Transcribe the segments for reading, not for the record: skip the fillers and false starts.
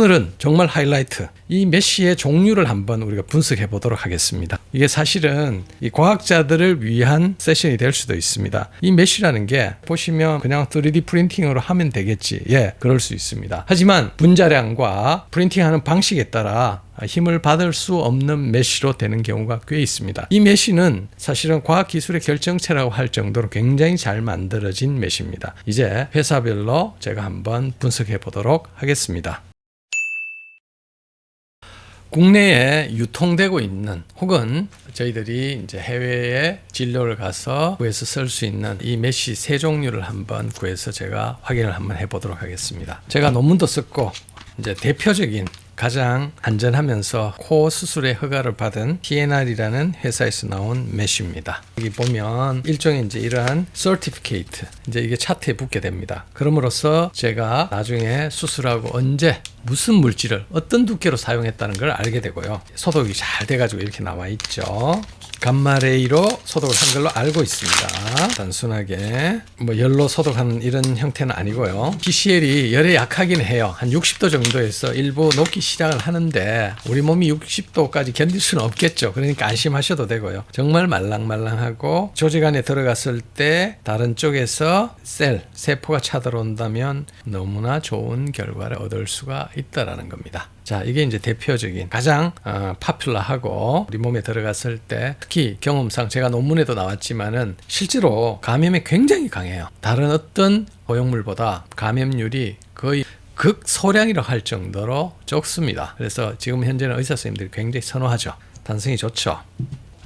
오늘은 정말 하이라이트, 이 메쉬의 종류를 한번 우리가 분석해 보도록 하겠습니다. 이게 사실은 이 과학자들을 위한 세션이 될 수도 있습니다. 이 메쉬라는 게 보시면 그냥 3D 프린팅으로 하면 되겠지. 예, 그럴 수 있습니다. 하지만 분자량과 프린팅하는 방식에 따라 힘을 받을 수 없는 메쉬로 되는 경우가 꽤 있습니다. 이 메쉬는 사실은 과학기술의 결정체라고 할 정도로 굉장히 잘 만들어진 메쉬입니다. 이제 회사별로 제가 한번 분석해 보도록 하겠습니다. 국내에 유통되고 있는 혹은 저희들이 이제 해외에 진료를 가서 구해서 쓸 수 있는 이 메쉬 세 종류를 한번 구해서 제가 확인을 한번 해보도록 하겠습니다. 제가 논문도 썼고 이제 대표적인 가장 안전하면서 코 수술의 허가를 받은 TNR이라는 회사에서 나온 메쉬입니다. 여기 보면 일종의 이제 이러한 certificate, 이제 이게 차트에 붙게 됩니다. 그럼으로써 제가 나중에 수술하고 언제 무슨 물질을 어떤 두께로 사용했다는 걸 알게 되고요. 소독이 잘 돼가지고 이렇게 나와 있죠. 감마레이로 소독을 한 걸로 알고 있습니다. 단순하게 뭐 열로 소독하는 이런 형태는 아니고요. PCL이 열에 약하긴 해요. 한 60도 정도에서 일부 녹기 시작을 하는데 우리 몸이 60도까지 견딜 수는 없겠죠. 그러니까 안심하셔도 되고요. 정말 말랑말랑하고 조직 안에 들어갔을 때 다른 쪽에서 세포가 쳐들어온다면 너무나 좋은 결과를 얻을 수가 있다라는 겁니다. 자, 이게 이제 대표적인 가장 파퓰러하고 우리 몸에 들어갔을 때 특히 경험상 제가 논문에도 나왔지만은 실제로 감염에 굉장히 강해요. 다른 어떤 고용물보다 감염률이 거의 극소량이라고 할 정도로 적습니다. 그래서 지금 현재는 의사 선생님들이 굉장히 선호하죠. 단성이 좋죠.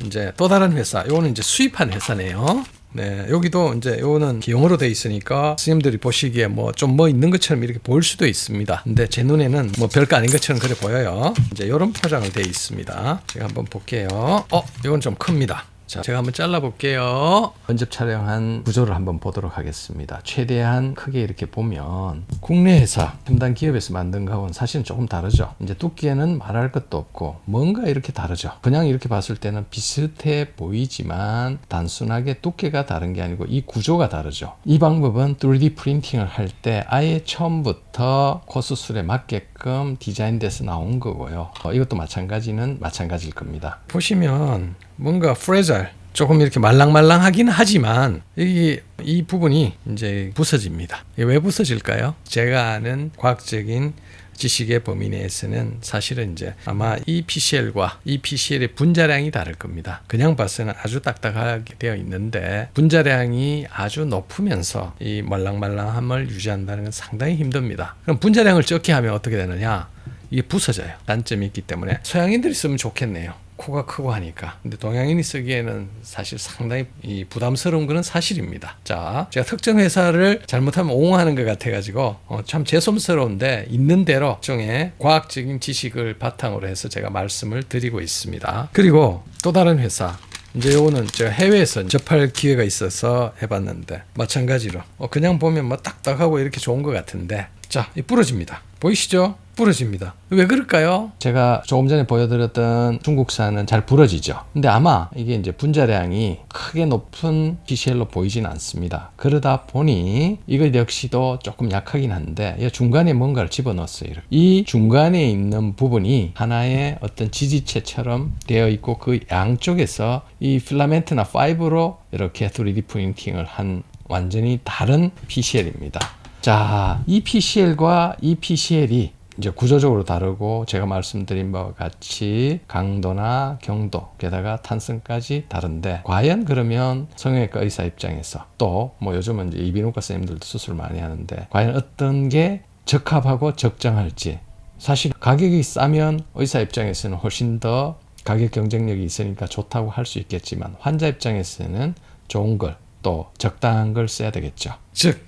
이제 또 다른 회사, 요거는 이제 수입한 회사네요. 네, 여기도 이제 요거는 기형으로 되어 있으니까 스님들이 보시기에 뭐 좀 있는 것처럼 이렇게 보일 수도 있습니다. 근데 제 눈에는 뭐 별거 아닌 것처럼 그래 보여요. 이제 이런 포장을 되어 있습니다. 제가 한번 볼게요. 이건 좀 큽니다. 자, 제가 한번 잘라볼게요. 면접 촬영한 구조를 한번 보도록 하겠습니다. 최대한 크게 이렇게 보면 국내 회사, 첨단 기업에서 만든 거하고는 사실은 조금 다르죠. 이제 두께는 말할 것도 없고 뭔가 이렇게 다르죠. 그냥 이렇게 봤을 때는 비슷해 보이지만 단순하게 두께가 다른 게 아니고 이 구조가 다르죠. 이 방법은 3D 프린팅을 할 때 아예 처음부터 코 수술에 맞게끔 디자인돼서 나온 거고요. 이것도 마찬가지일 겁니다. 보시면 뭔가 프레자일, 조금 이렇게 말랑말랑하긴 하지만 이 부분이 이제 부서집니다. 왜 부서질까요? 제가 아는 과학적인 지식의 범위 내에서는 사실은 이제 아마 이 PCL과 이 PCL의 분자량이 다를 겁니다. 그냥 봐서는 아주 딱딱하게 되어 있는데 분자량이 아주 높으면서 이 말랑말랑함을 유지한다는 건 상당히 힘듭니다. 그럼 분자량을 적게 하면 어떻게 되느냐? 이게 부서져요. 단점이 있기 때문에 서양인들이 쓰면 좋겠네요. 코가 크고 하니까. 근데 동양인이 쓰기에는 사실 상당히 부담스러운 것은 사실입니다. 자, 제가 특정 회사를 잘못하면 옹호하는 것 같아가지고 참 죄송스러운데 있는 대로 일종의 과학적인 지식을 바탕으로 해서 제가 말씀을 드리고 있습니다. 그리고 또 다른 회사, 이제 요거는 제가 해외에서 접할 기회가 있어서 해봤는데 마찬가지로 그냥 보면 뭐 딱딱하고 이렇게 좋은 것 같은데 자, 이 부러집니다. 보이시죠? 부러집니다. 왜 그럴까요? 제가 조금 전에 보여드렸던 중국산은 잘 부러지죠. 근데 아마 이게 이제 분자량이 크게 높은 PCL로 보이진 않습니다. 그러다 보니 이거 역시도 조금 약하긴 한데 이 중간에 뭔가를 집어넣었어요. 이 중간에 있는 부분이 하나의 어떤 지지체처럼 되어 있고 그 양쪽에서 이 필라멘트나 파이브로 이렇게 3D 프린팅을 한 완전히 다른 PCL입니다. 자, 이 PCL과 이 PCL이 이제 구조적으로 다르고 제가 말씀드린 바와 같이 강도나 경도 게다가 탄성까지 다른데 과연 그러면 성형외과 의사 입장에서 또 뭐 요즘은 이제 이비인후과 선생님들도 수술 많이 하는데 과연 어떤 게 적합하고 적정할지 사실 가격이 싸면 의사 입장에서는 훨씬 더 가격 경쟁력이 있으니까 좋다고 할 수 있겠지만 환자 입장에서는 좋은 걸 또 적당한 걸 써야 되겠죠. 즉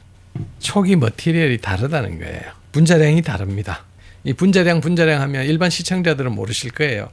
초기 머티리얼이 다르다는 거예요. 분자량이 다릅니다. 이 분자량 하면 일반 시청자들은 모르실 거예요.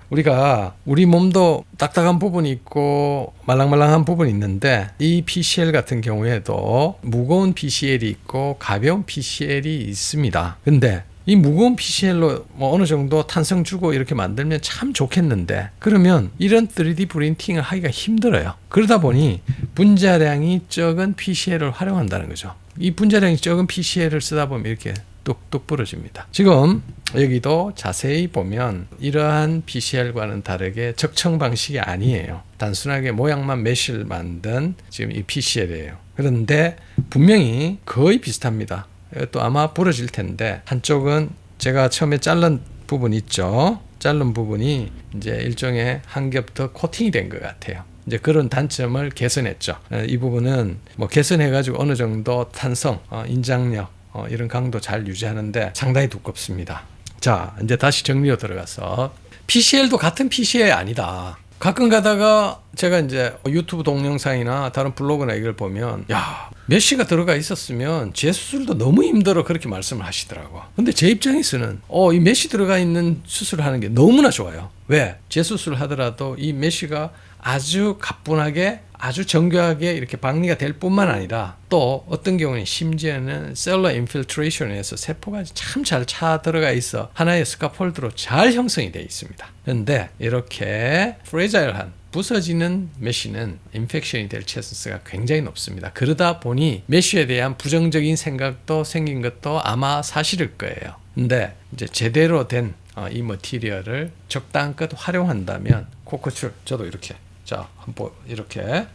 우리 몸도 딱딱한 부분이 있고 말랑말랑한 부분이 있는데 이 PCL 같은 경우에도 무거운 PCL이 있고 가벼운 PCL이 있습니다. 근데 이 무거운 PCL로 뭐 어느 정도 탄성 주고 이렇게 만들면 참 좋겠는데 그러면 이런 3D 프린팅을 하기가 힘들어요. 그러다 보니 분자량이 적은 PCL을 활용한다는 거죠. 이 분자량이 적은 PCL을 쓰다 보면 이렇게 뚝뚝 부러집니다. 지금 여기도 자세히 보면 이러한 PCL과는 다르게 적청 방식이 아니에요. 단순하게 모양만 메쉬를 만든 지금 이 PCL이에요. 그런데 분명히 거의 비슷합니다. 또 아마 부러질 텐데 한쪽은 제가 처음에 자른 부분 있죠. 자른 부분이 이제 일종의 한 겹 더 코팅이 된 것 같아요. 이제 그런 단점을 개선했죠. 이 부분은 뭐 개선해가지고 어느 정도 탄성, 인장력 이런 강도 잘 유지하는데 상당히 두껍습니다. 자, 이제 다시 정리로 들어가서 PCL도 같은 PCL 아니다. 가끔 가다가 제가 이제 유튜브 동영상이나 다른 블로그나 이걸 보면 야, 메쉬가 들어가 있었으면 재수술도 너무 힘들어 그렇게 말씀을 하시더라고. 근데 제 입장에서는 이 메쉬 들어가 있는 수술을 하는 게 너무나 좋아요. 왜? 재수술을 하더라도 이 메쉬가 아주 가뿐하게 아주 정교하게 이렇게 박리가 될 뿐만 아니라 또 어떤 경우는 심지어는 셀러 인필트레이션에서 세포가 참 잘 차 들어가 있어 하나의 스카폴드로 잘 형성이 되어 있습니다. 그런데 이렇게 프레자일한 부서지는 메쉬는 인펙션이 될 찬스가 굉장히 높습니다. 그러다 보니 메쉬에 대한 부정적인 생각도 생긴 것도 아마 사실일 거예요. 근데 이제 제대로 된 이 머티리얼을 적당껏 활용한다면 코코출 저도 이렇게 자 한번 이렇게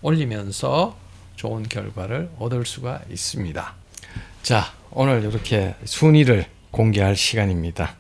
올리면서 좋은 결과를 얻을 수가 있습니다. 자, 오늘 이렇게 순위를 공개할 시간입니다.